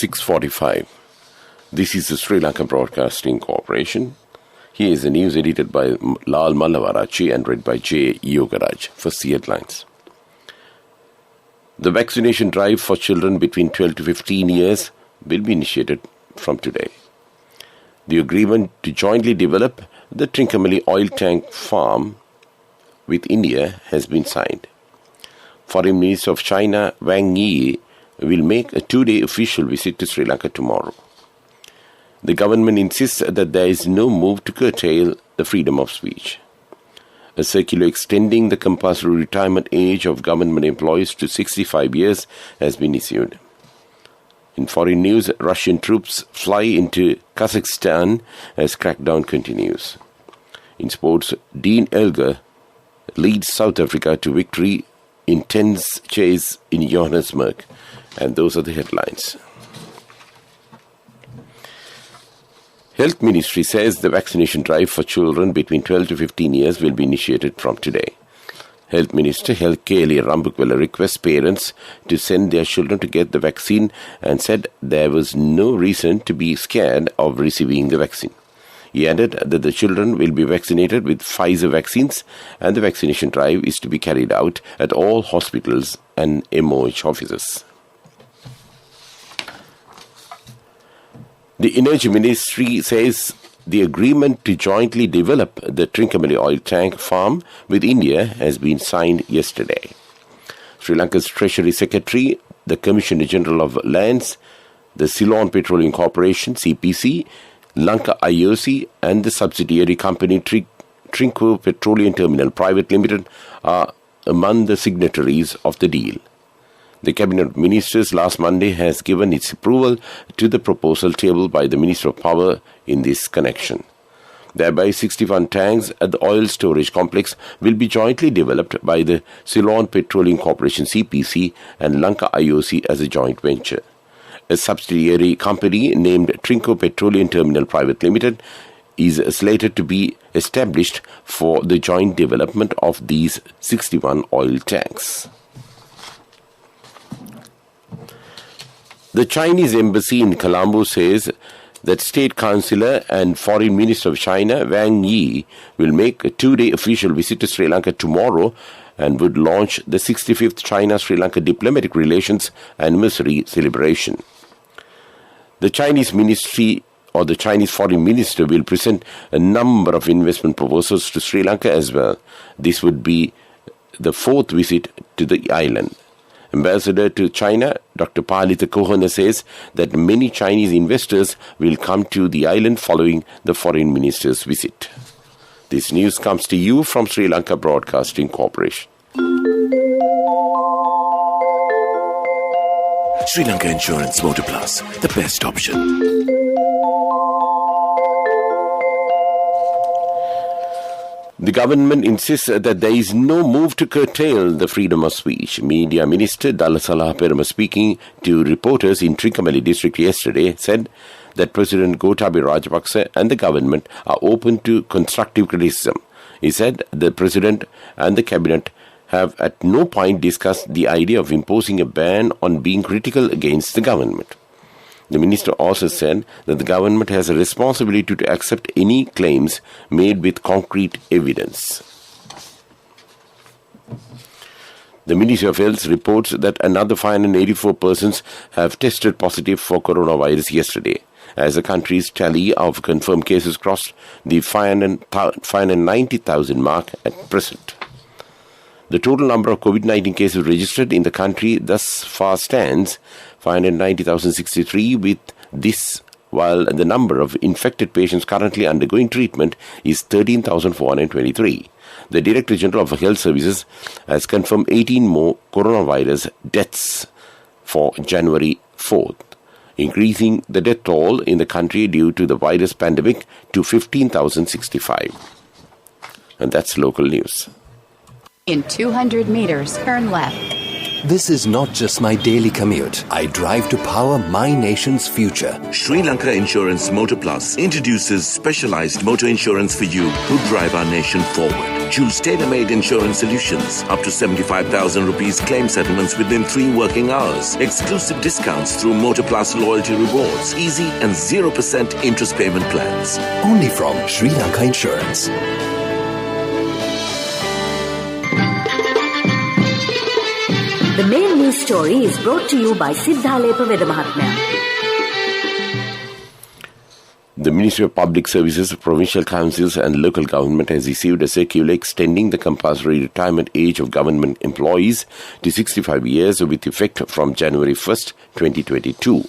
6:45. This is the Sri Lanka Broadcasting Corporation. Here is the news edited by Lal Mallavarachi and read by J. Yogaraj. First, the headlines. The vaccination drive for children between 12 to 15 years will be initiated from today. The agreement to jointly develop the Trincomalee oil tank farm with India has been signed. Foreign Minister of China Wang Yi will make a 2-day official visit to Sri Lanka tomorrow. The government insists that there is no move to curtail the freedom of speech. A circular extending the compulsory retirement age of government employees to 65 years has been issued. In foreign news, Russian troops fly into Kazakhstan as crackdown continues. In sports, Dean Elgar leads South Africa to victory in tense chase in Johannesburg. And those are the headlines. Health Ministry says the vaccination drive for children between 12 to 15 years will be initiated from today. Health Minister Helkeli Rambukwala requests parents to send their children to get the vaccine and said there was no reason to be scared of receiving the vaccine. He added that the children will be vaccinated with Pfizer vaccines and the vaccination drive is to be carried out at all hospitals and MOH offices. The Energy Ministry says the agreement to jointly develop the Trincomalee oil tank farm with India has been signed yesterday. Sri Lanka's Treasury Secretary, the Commissioner General of Lands, the Ceylon Petroleum Corporation, CPC, Lanka IOC and the subsidiary company Trinco Petroleum Terminal Private Limited are among the signatories of the deal. The Cabinet of Ministers last Monday has given its approval to the proposal tabled by the Minister of Power in this connection. Thereby, 61 tanks at the oil storage complex will be jointly developed by the Ceylon Petroleum Corporation CPC and Lanka IOC as a joint venture. A subsidiary company named Trinco Petroleum Terminal Private Limited is slated to be established for the joint development of these 61 oil tanks. The Chinese embassy in Colombo says that State Councillor and Foreign Minister of China Wang Yi will make a 2-day official visit to Sri Lanka tomorrow and would launch the 65th China-Sri Lanka Diplomatic Relations Anniversary celebration. The Chinese Ministry or the Chinese Foreign Minister will present a number of investment proposals to Sri Lanka as well. This would be the 4th visit to the island. Ambassador to China, Dr. Palita Kohana says that many Chinese investors will come to the island following the Foreign Minister's visit. This news comes to you from Sri Lanka Broadcasting Corporation. Sri Lanka Insurance Motor Plus, the best option. The government insists that there is no move to curtail the freedom of speech. Media Minister Dalasala Perama, speaking to reporters in Trincomalee district yesterday, said that President Gotabaya Rajapaksa and the government are open to constructive criticism. He said the President and the Cabinet have at no point discussed the idea of imposing a ban on being critical against the government. The minister also said that the government has a responsibility to accept any claims made with concrete evidence. The Ministry of Health reports that another 584 persons have tested positive for coronavirus yesterday, as the country's tally of confirmed cases crossed the 590,000 mark at present. The total number of COVID-19 cases registered in the country thus far stands 590,063 with this, while the number of infected patients currently undergoing treatment is 13,423. The Director General of Health Services has confirmed 18 more coronavirus deaths for January 4th, increasing the death toll in the country due to the virus pandemic to 15,065. And that's local news. In 200 meters, turn left. This is not just my daily commute. I drive to power my nation's future. Sri Lanka Insurance Motor Plus introduces specialized motor insurance for you who drive our nation forward. Choose tailor-made insurance solutions. Up to 75,000 rupees claim settlements within 3 working hours. Exclusive discounts through Motor Plus loyalty rewards. Easy and 0% interest payment plans. Only from Sri Lanka Insurance. The main news story is brought to you by Siddhalepa Vedamahatmya. The Ministry of Public Services, Provincial Councils and Local Government has issued a circular extending the compulsory retirement age of government employees to 65 years with effect from January 1st, 2022.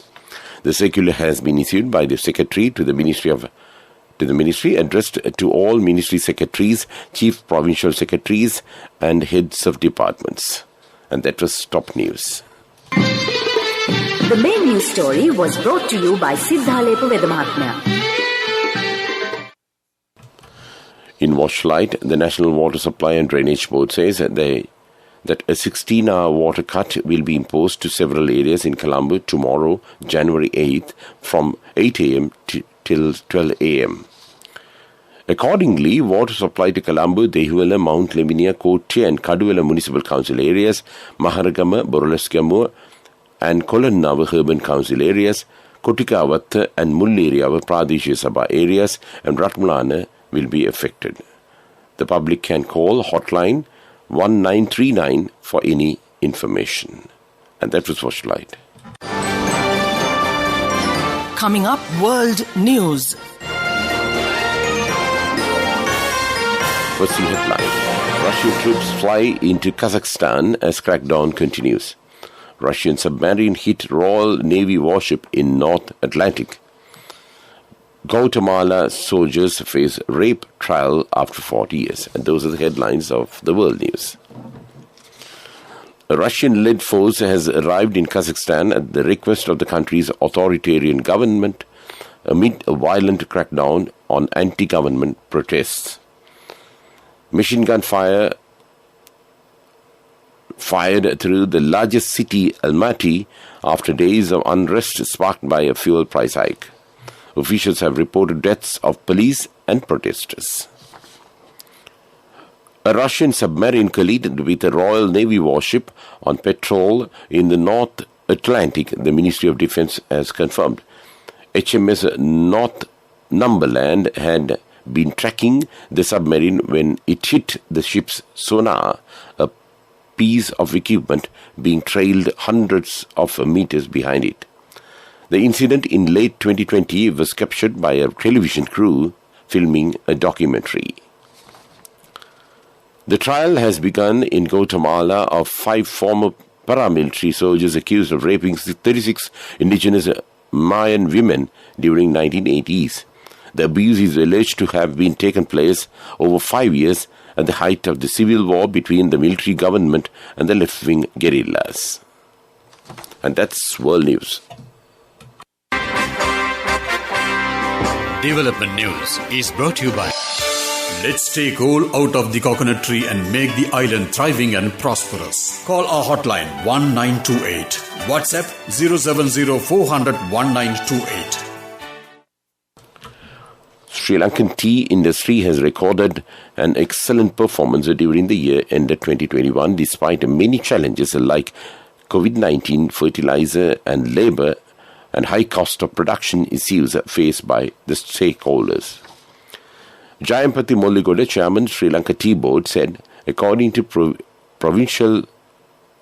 The circular has been issued by the Secretary to the Ministry, addressed to all Ministry Secretaries, Chief Provincial Secretaries and Heads of Departments. And that was top news. The main news story was brought to you by Siddhalepa Vedamahatmya. In Washlight, the National Water Supply and Drainage Board says that a 16-hour water cut will be imposed to several areas in Colombo tomorrow, January 8th, from 8 a.m. till 12 a.m. Accordingly, water supply to Colombo, Dehuwala, Mount Lavinia, Kotte and Kaduwala Municipal Council areas, Maharagama, Boroleskamur and Kolonnawa Urban Council areas, Kotikawatha and Mulleriyawa Pradesh Sabha areas and Ratmalana will be affected. The public can call hotline 1939 for any information. And that was Washlight. Coming up, World News. First headline. Russian troops fly into Kazakhstan as crackdown continues. Russian submarine hit Royal Navy warship in North Atlantic. Guatemala soldiers face rape trial after 40 years. And those are the headlines of the world news. A Russian-led force has arrived in Kazakhstan at the request of the country's authoritarian government amid a violent crackdown on anti-government protests. Machine gun fire fired through the largest city, Almaty, after days of unrest sparked by a fuel price hike. Officials have reported deaths of police and protesters. A Russian submarine collided with a Royal Navy warship on patrol in the North Atlantic, the Ministry of Defense has confirmed. HMS Northumberland had been tracking the submarine when it hit the ship's sonar, a piece of equipment being trailed hundreds of meters behind it. The incident in late 2020 was captured by a television crew filming a documentary. The trial has begun in Guatemala of 5 former paramilitary soldiers accused of raping 36 indigenous Mayan women during 1980s. The abuse is alleged to have been taken place over 5 years at the height of the civil war between the military government and the left-wing guerrillas. And that's world news. Development News is brought to you by Let's take coal out of the coconut tree and make the island thriving and prosperous. Call our hotline 1928. WhatsApp 070 400 1928. Sri Lankan tea industry has recorded an excellent performance during the year ended 2021 despite many challenges like COVID-19, fertilizer and labour and high cost of production issues faced by the stakeholders. Jayampati Molligoda, Chairman, Sri Lanka Tea Board, said, according to provincial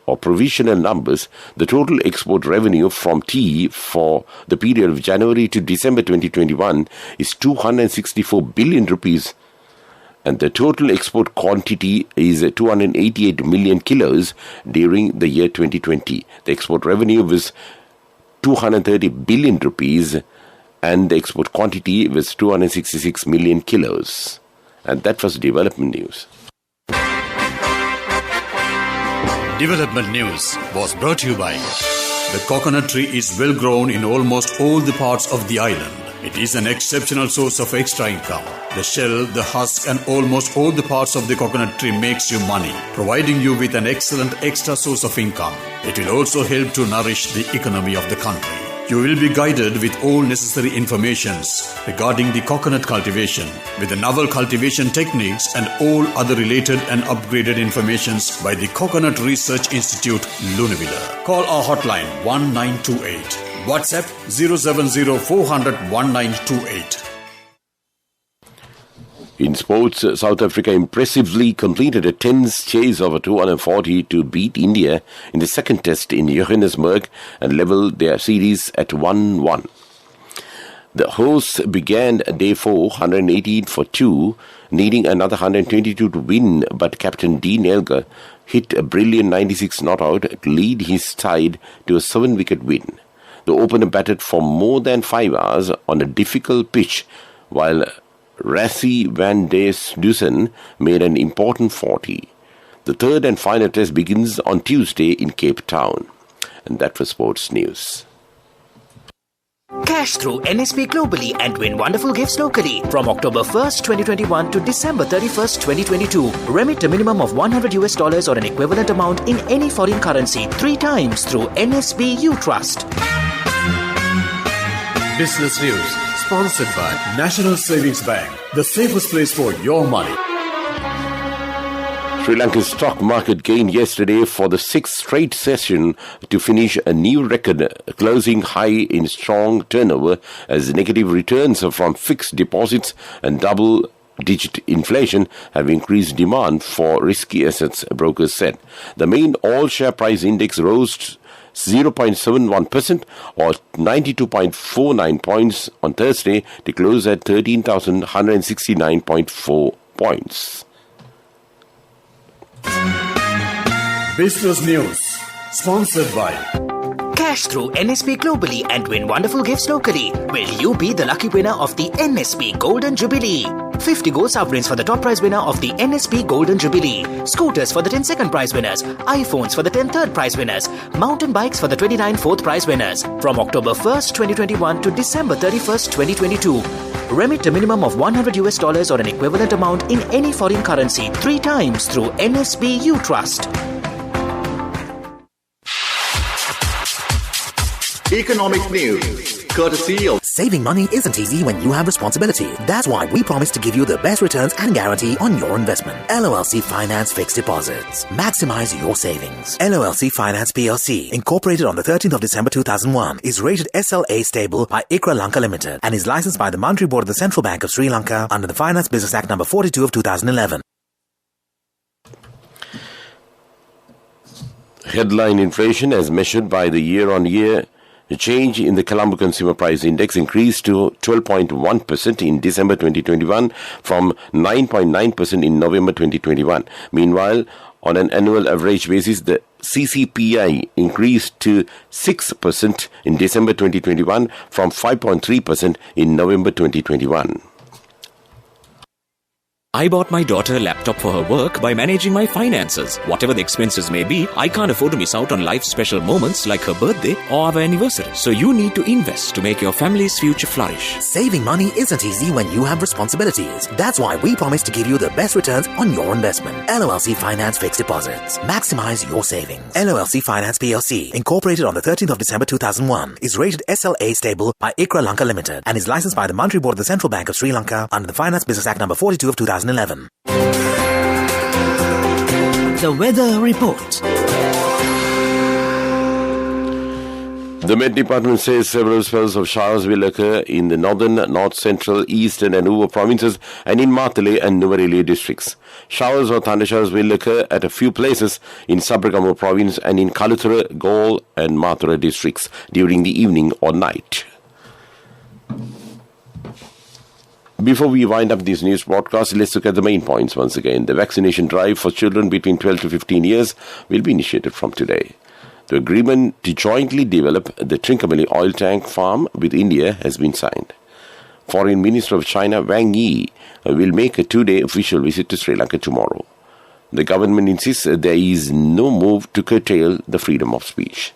or provisional numbers, the total export revenue from tea for the period of January to December 2021 is 264 billion rupees, and the total export quantity is 288 million kilos during the year 2020. The export revenue was 230 billion rupees and the export quantity was 266 million kilos. And that was development news. Development News was brought to you by the coconut tree is well grown in almost all the parts of the island. It is an exceptional source of extra income. The shell, the husk and almost all the parts of the coconut tree makes you money, providing you with an excellent extra source of income. It will also help to nourish the economy of the country. You will be guided with all necessary informations regarding the coconut cultivation with the novel cultivation techniques and all other related and upgraded informations by the Coconut Research Institute, Lunavilla. Call our hotline 1928. WhatsApp 070 400 1928. In sports, South Africa impressively completed a tense chase of a 240 to beat India in the second test in Johannesburg and levelled their series at 1-1. The hosts began day 4, 118 for 2, needing another 122 to win, but Captain Dean Elgar hit a brilliant 96 not out to lead his side to a 7-wicket win. The opener batted for more than 5 hours on a difficult pitch, while Rassie van der Dusen made an important 40. The third and final test begins on Tuesday in Cape Town. And that was sports news. Cash through NSP globally and win wonderful gifts locally. From October 1st, 2021 to December 31st, 2022. Remit a minimum of $100 or an equivalent amount in any foreign currency 3 times through NSB U Trust. Business News, sponsored by National Savings Bank, the safest place for your money. Sri Lanka's stock market gained yesterday for the 6th straight session to finish a new record, closing high in strong turnover as negative returns from fixed deposits and double-digit inflation have increased demand for risky assets, brokers said. The main all-share price index rose 0.71% or 92.49 points on Thursday to close at 13,169.4 points. Business News, sponsored by Cash through NSP globally and win wonderful gifts locally. Will you be the lucky winner of the NSP Golden Jubilee? 50 gold sovereigns for the top prize winner of the NSP Golden Jubilee. Scooters for the 10 second prize winners. iPhones for the 10 third prize winners. Mountain bikes for the 29 fourth prize winners. From October 1st, 2021 to December 31st, 2022. Remit a minimum of $100 or an equivalent amount in any foreign currency 3 times through NSB U Trust. Economic news, courtesy of... Saving money isn't easy when you have responsibility. That's why we promise to give you the best returns and guarantee on your investment. LOLC Finance Fixed Deposits. Maximize your savings. LOLC Finance PLC, incorporated on the 13th of December 2001, is rated SLA stable by ICRA Lanka Limited and is licensed by the Monetary Board of the Central Bank of Sri Lanka under the Finance Business Act number 42 of 2011. Headline inflation as measured by the year-on-year change in the Colombo Consumer Price Index increased to 12.1% in December 2021 from 9.9% in November 2021. Meanwhile, on an annual average basis, the CCPI increased to 6% in December 2021 from 5.3% in November 2021. I bought my daughter a laptop for her work by managing my finances. Whatever the expenses may be, I can't afford to miss out on life's special moments like her birthday or our anniversary. So you need to invest to make your family's future flourish. Saving money isn't easy when you have responsibilities. That's why we promise to give you the best returns on your investment. LOLC Finance Fixed Deposits. Maximize your savings. LOLC Finance PLC, incorporated on the 13th of December 2001, is rated SLA stable by ICRA Lanka Limited and is licensed by the Monetary Board of the Central Bank of Sri Lanka under the Finance Business Act number 42 of 2011. The weather report. The Met Department says several spells of showers will occur in the northern, north central, eastern and Nuva provinces and in Matale and Nuwara districts. Showers or thundershowers will occur at a few places in Sabaragamu province and in Kaluthura, Galle and Mathura districts during the evening or night. Before we wind up this news broadcast, let's look at the main points once again. The vaccination drive for children between 12 to 15 years will be initiated from today. The agreement to jointly develop the Trincomalee oil tank farm with India has been signed. Foreign Minister of China Wang Yi will make a 2-day official visit to Sri Lanka tomorrow. The government insists there is no move to curtail the freedom of speech.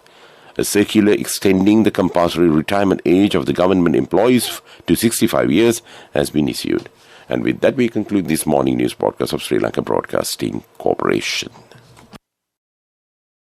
A circular extending the compulsory retirement age of the government employees to 65 years has been issued. And with that, we conclude this morning news broadcast of Sri Lanka Broadcasting Corporation.